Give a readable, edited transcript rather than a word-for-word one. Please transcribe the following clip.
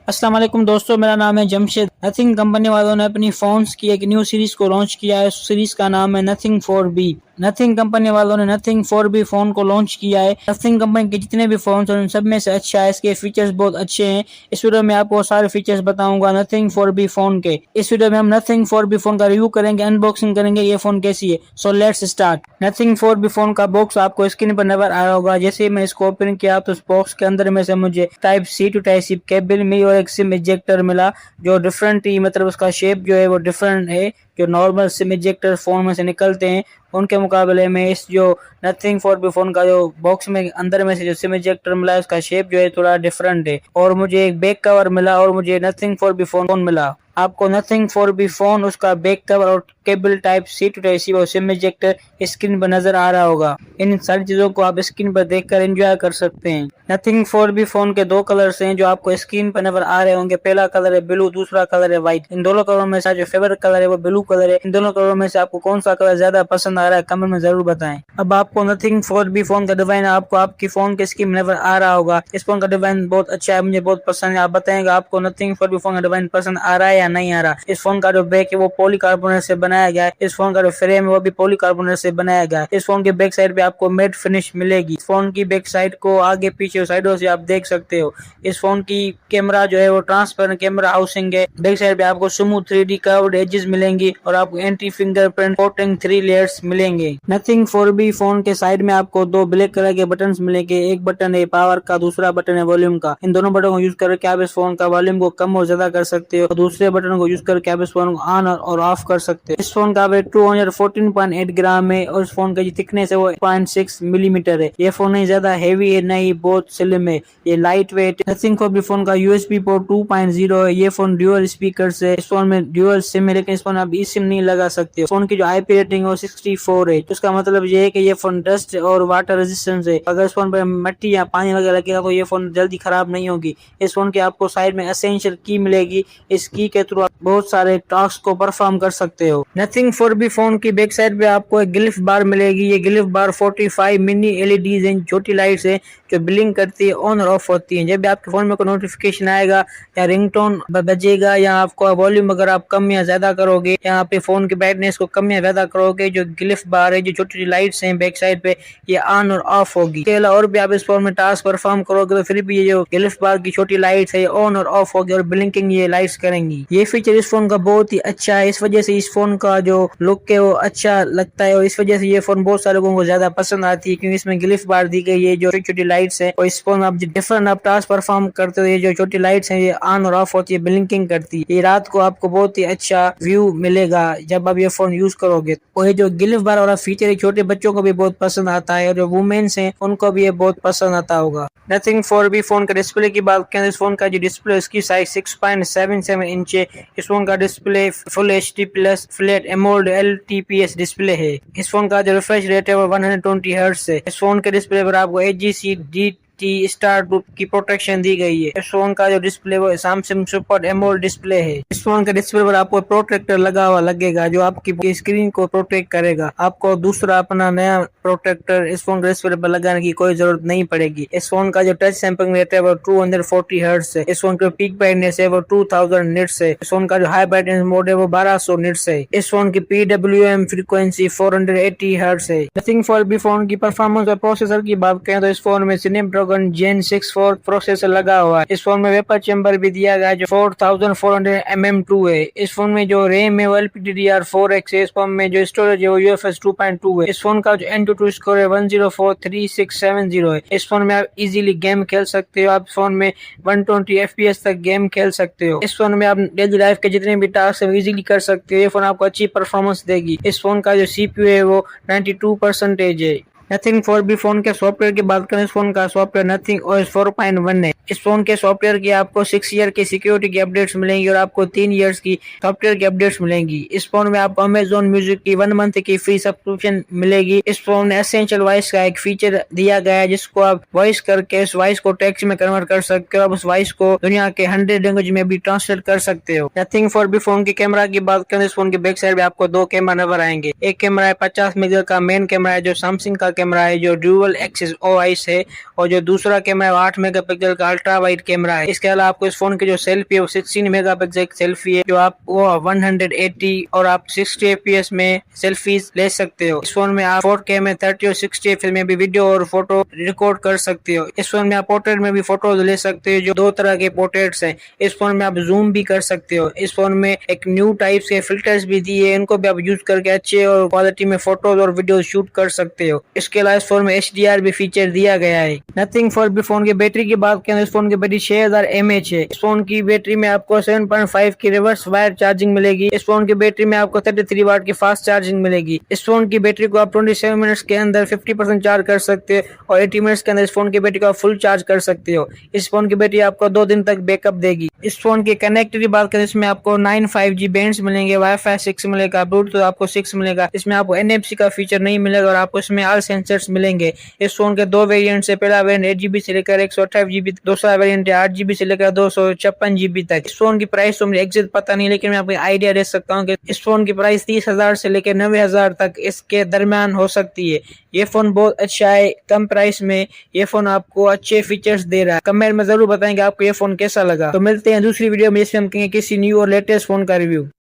अस्सलाम वालेकुम दोस्तों, मेरा नाम है जमशेद। नथिंग कंपनी वालों ने अपनी फोन्स की एक न्यू सीरीज को लॉन्च किया है। उस सीरीज का नाम है नथिंग 4B। नथिंग कंपनी वालों ने नथिंग 4B फोन को लॉन्च किया है। नथिंग कंपनी के जितने भी फोन हैं उन सब में से अच्छा है, इसके फीचर्स बहुत अच्छे हैं। इस वीडियो में आपको सारे फीचर्स बताऊंगा नथिंग 4B फोन के। इस वीडियो में हम नथिंग 4B फोन का रिव्यू करेंगे, अनबॉक्सिंग करेंगे, ये फोन कैसी है। So let's start. Nothing 4B phone का बॉक्स आपको स्क्रीन पर नजर आ रहा होगा। जैसे ही मैं इसको ओपन किया तो उस बॉक्स के अंदर में से मुझे type C to type C cable मिली और एक सिम इजेक्टर मिला, जो डिफरेंट ही मतलब उसका शेप जो है वो डिफरेंट है। जो नॉर्मल सिम इजेक्टर फोन में से निकलते हैं उनके मुकाबले में इस जो नथिंग 4B फोन का जो बॉक्स में अंदर में से जो सिम इजेक्टर मिला है उसका शेप जो है थोड़ा डिफरेंट है। और मुझे एक बैक कवर मिला और मुझे नथिंग 4B फोन मिला। आपको नथिंग 4B फोन, उसका बैक कवर और cable type C to type C और सिम इजेक्टर स्क्रीन पर नजर आ रहा होगा। इन सारी चीजों को आप स्क्रीन पर देखकर एंजॉय कर सकते हैं। नथिंग 4B फोन के दो कलर्स हैं जो आपको स्क्रीन पर नजर आ रहे होंगे। पहला कलर है ब्लू, दूसरा कलर है व्हाइट। इन दोनों कलरों में से जो फेवरेट कलर है वो ब्लू कलर है। इन दोनों कलरों में से आपको कौन सा कलर ज्यादा पसंद आ रहा है कमेंट में जरूर बताएं। अब आपको नथिंग 4B फोन का डिजाइन आपको आपकी फोन के स्क्रीन में नजर आ रहा होगा। इस फोन का डिजाइन बहुत अच्छा है, मुझे बहुत पसंद है। आप बताएंगे आपको नथिंग 4B फोन का डिजाइन पसंद आ रहा है या नहीं आ रहा। इस फोन का जो बैक है वो पॉलीकार्बोनेट से बनाया गया है। इस फोन का जो फ्रेम है वो भी पॉलीकार्बोनेट से बनाया गया है। इस फोन के बैक साइड पे आपको मैट फिनिश मिलेगी। इस फोन की बैक साइड को आगे पीछे साइडों से आप देख सकते हो। इस फोन की कैमरा जो है वो ट्रांसपेरेंट कैमरा हाउसिंग है। बैक साइड पे आपको स्मूथ 3D कर्व्ड एजेस मिलेंगी और आपको एंटी फिंगरप्रिंट कोटिंग 3 लेयर्स मिलेंगे। नथिंग 4B फोन के साइड में आपको दो ब्लैक कलर के बटन मिलेंगे। एक बटन है पावर का, दूसरा बटन है वॉल्यूम का। इन दोनों बटन को यूज करके आप इस फोन का वॉल्यूम को कम और ज्यादा कर सकते हो और दूसरे बटन को यूज करके आप इस फोन को ऑन और ऑफ कर सकते हो। इस फोन का वेट 214.8 ग्राम है और इस फोन का जो थिकनेस है वो 0.6 मिलीमीटर है। ये फोन नहीं ज्यादा हैवी है, नहीं बहुत स्लिम है, ये light weight. Nothing 4B phone का USB पोर्ट 2.0 है। ये फोन ड्यूअल स्पीकर है। इस फोन में ड्यूअल सिम है, लेकिन इस फोन आप ई सिम नहीं लगा सकते। फोन की जो IP रेटिंग है वो 64 है। तो इसका मतलब ये है कि ये फोन डस्ट और वाटर रेजिस्टेंस है। अगर इस फोन पर मिट्टी या पानी वगैरह लगेगा तो ये फोन जल्दी खराब नहीं होगी। इस फोन की आपको साइड में एसेंशियल की मिलेगी। इस की के थ्रू आप बहुत सारे टास्क को परफॉर्म कर सकते हो। नथिंग 4B फोन की बैक साइड पे आपको एक ग्लिफ बार मिलेगी। ये ग्लिफ बार 45 मिनी LEDs हैं, छोटी लाइट्स है जो ब्लिंक करती है, ऑन और ऑफ होती है। जब भी आपके फोन में कोई नोटिफिकेशन आएगा या रिंगटोन बजेगा या आपको वॉल्यूम अगर आप कम या ज्यादा करोगे या आपके फोन की ब्राइटनेस को कम या ज्यादा करोगे, जो ग्लिफ बार है, जो छोटी लाइट्स हैं बैक साइड पे, ये ऑन और ऑफ होगी। इसके अलावा और भी आप इस फोन में टास्क परफॉर्म करोगे तो फिर भी ये जो ग्लिफ बार की छोटी लाइट्स है ऑन और ऑफ होगी और ब्लिंकिंग ये लाइट्स करेंगी। ये फीचर इस फोन का बहुत ही अच्छा है। इस वजह से इस फोन का जो लुक है वो अच्छा लगता है और इस वजह से ये फोन बहुत सारे लोगों को ज्यादा पसंद आती है, क्योंकि इसमें ग्लिफ बार दी गई है, जो छोटी छोटी लाइट्स है। और इस फोन में आप डिफरेंट आप टास्क परफॉर्म करते हो, ये जो छोटी लाइट्स है ये ऑन और ऑफ होती है, ब्लिंकिंग करती है। ये रात को आपको बहुत ही अच्छा व्यू मिलेगा जब आप ये फोन यूज करोगे। और ये जो ग्लिफ बार वाला फीचर है छोटे बच्चों को भी बहुत पसंद आता है और जो वुमेन्स हैं उनको भी ये बहुत पसंद आता होगा। नथिंग 4B फोन का डिस्प्ले की बात करें, इस फोन का जो डिस्प्ले इसकी साइज 6.77 इंच है। इस फोन का display full HD plus flat AMOLED LTPS display है। इस फोन का जो रिफ्रेश रेट है वो 120 हर्ट्ज है। इस फोन के डिस्प्ले पर आपको HGC स्टार ग्रुप की प्रोटेक्शन दी गई है। इस फोन का जो डिस्प्ले वो सैमसंग सुपर एमोलेड डिस्प्ले है। इस फोन के डिस्प्ले पर आपको प्रोटेक्टर लगा हुआ लगेगा जो आपकी स्क्रीन को प्रोटेक्ट करेगा। आपको दूसरा अपना नया प्रोटेक्टर इस फोन के डिस्प्ले पर लगाने की कोई जरूरत नहीं पड़ेगी। इस फोन का जो टच सैंपलिंग रेट है वो 240 हर्ट्ज है। इस फोन की पीक ब्राइटनेस है वो 2000 निट्स है। इस फोन का जो हाई ब्राइटनेस मोड है वो 1200 निट्स है। इस फोन की PWM फ्रीक्वेंसी 480 हर्ट्ज है। नथिंग 4B फोन की परफॉर्मेंस और प्रोसेसर की बात करें तो इस फोन में स्नैपड्रैगन Gen 6 4 प्रोसेसर लगा हुआ है। इस फोन में वेपर चैम्बर भी दिया गया है जो 4400 mm2 है। इस फोन में जो रैम है वो LPDDR4X है। इस फोन में जो स्टोरेज है वो UFS 2.2 है। इस फोन का जो Antutu स्कोर है 104370 है। इस फोन में आप इजीली गेम खेल सकते हो। आप फोन में 120 FPS तक गेम खेल सकते हो। इस फोन में आप डेली लाइफ के जितने भी टास्क है इजीली कर सकते हो। ये फोन आपको अच्छी परफॉर्मेंस देगी। इस फोन का जो CPU है वो 92% है। नथिंग 4B फोन के सॉफ्टवेयर की बात करें, इस फोन का सॉफ्टवेयर नथिंग OS 4.1 है। इस फोन के सॉफ्टवेयर की आपको 6 ईयर की सिक्योरिटी की अपडेट्स मिलेंगी और आपको 3 इयर्स की सॉफ्टवेयर की अपडेट्स मिलेंगी। इस फोन में आपको Amazon म्यूजिक की 1 मंथ की फ्री सब्सक्रिप्शन मिलेगी। इस फोन में एसेंशियल वॉइस का एक फीचर दिया गया है जिसको आप वॉइस करके उस वॉइस को टेक्स्ट में कन्वर्ट कर सकते हो। आप उस वॉइस को दुनिया के 100 लैंग्वेज में भी ट्रांसलेट कर सकते हो। नथिंग 4B फोन की कैमरा की बात करें, इस फोन के बैक साइड में आपको दो कैमरा नजर आएंगे। एक कैमरा है 50 मेगापिक्सल का मेन कैमरा है जो सैमसंग का कैमरा है जो ड्यूअल एक्सिस OIS है, और जो दूसरा कैमरा है 8 मेगापिक्सल का अल्ट्रा वाइड कैमरा है। इसके अलावा आपको इस फोन की जो सेल्फी है वो 16 मेगापिक्सल सेल्फी है, जो आप वो 180 और आप 60 fps में सेल्फीज ले सकते हो। इस फोन में आप 4K में 30 और 60 fps में भी वीडियो और फोटो रिकॉर्ड कर सकते हो। इस फोन में आप पोर्ट्रेट में भी फोटो ले सकते हो, जो 2 तरह के पोर्ट्रेट्स हैं। इस फोन में आप जूम भी कर सकते हो। इस फोन में एक न्यू टाइप्स के फिल्टर्स भी दिए, इनको भी आप यूज करके अच्छे और क्वालिटी में फोटोज और वीडियो शूट कर सकते हो। इसके अलावा इस फोन में HDR भी फीचर दिया गया है। नथिंग 4B फोन की बैटरी की बात करें, इस फोन की बैटरी 6000 mAh है। इस फोन की बैटरी में आपको 7.5 की रिवर्स वायर चार्जिंग मिलेगी। इस फोन की बैटरी में आपको 33 वाट की फास्ट चार्जिंग मिलेगी। इस फोन की बैटरी को आप 27 मिनट्स के अंदर 50% चार्ज कर सकते हो और 80 मिनट्स के अंदर इस फोन की बैटरी को आप फुल चार्ज कर सकते हो। इस फोन की बैटरी आपको 2 दिन तक बैकअप देगी। इस फोन की कनेक्टिविटी बात करें, इसमें आपको 9 5G बैंड्स मिलेंगे, वाईफाई 6 मिलेगा, ब्लूटूथ आपको 6 मिलेगा। इसमें आपको NFC का फीचर नहीं मिलेगा और आपको इसमें ऑल सेंसर्स मिलेंगे। इस फोन के 2 वेरिएंट से, पहला वेरिएंट 8GB से लेकर 128GB, दूसरा वेरिएंट 8GB से लेकर 256GB तक। इस फोन की प्राइस तो मुझे एग्जैक्ट पता नहीं, लेकिन मैं आपको आइडिया दे सकता हूँ कि इस फोन की प्राइस 30,000 से लेकर 90,000 तक इसके दरमियान हो सकती है। ये फोन बहुत अच्छा है, कम प्राइस में ये फोन आपको अच्छे फीचर्स दे रहा है। कमेंट में जरूर बताएंगे आपको ये फोन कैसा लगा। तो मिलते हैं दूसरी वीडियो में, जिसमें हम कहेंगे किसी न्यू और लेटेस्ट फोन का रिव्यू।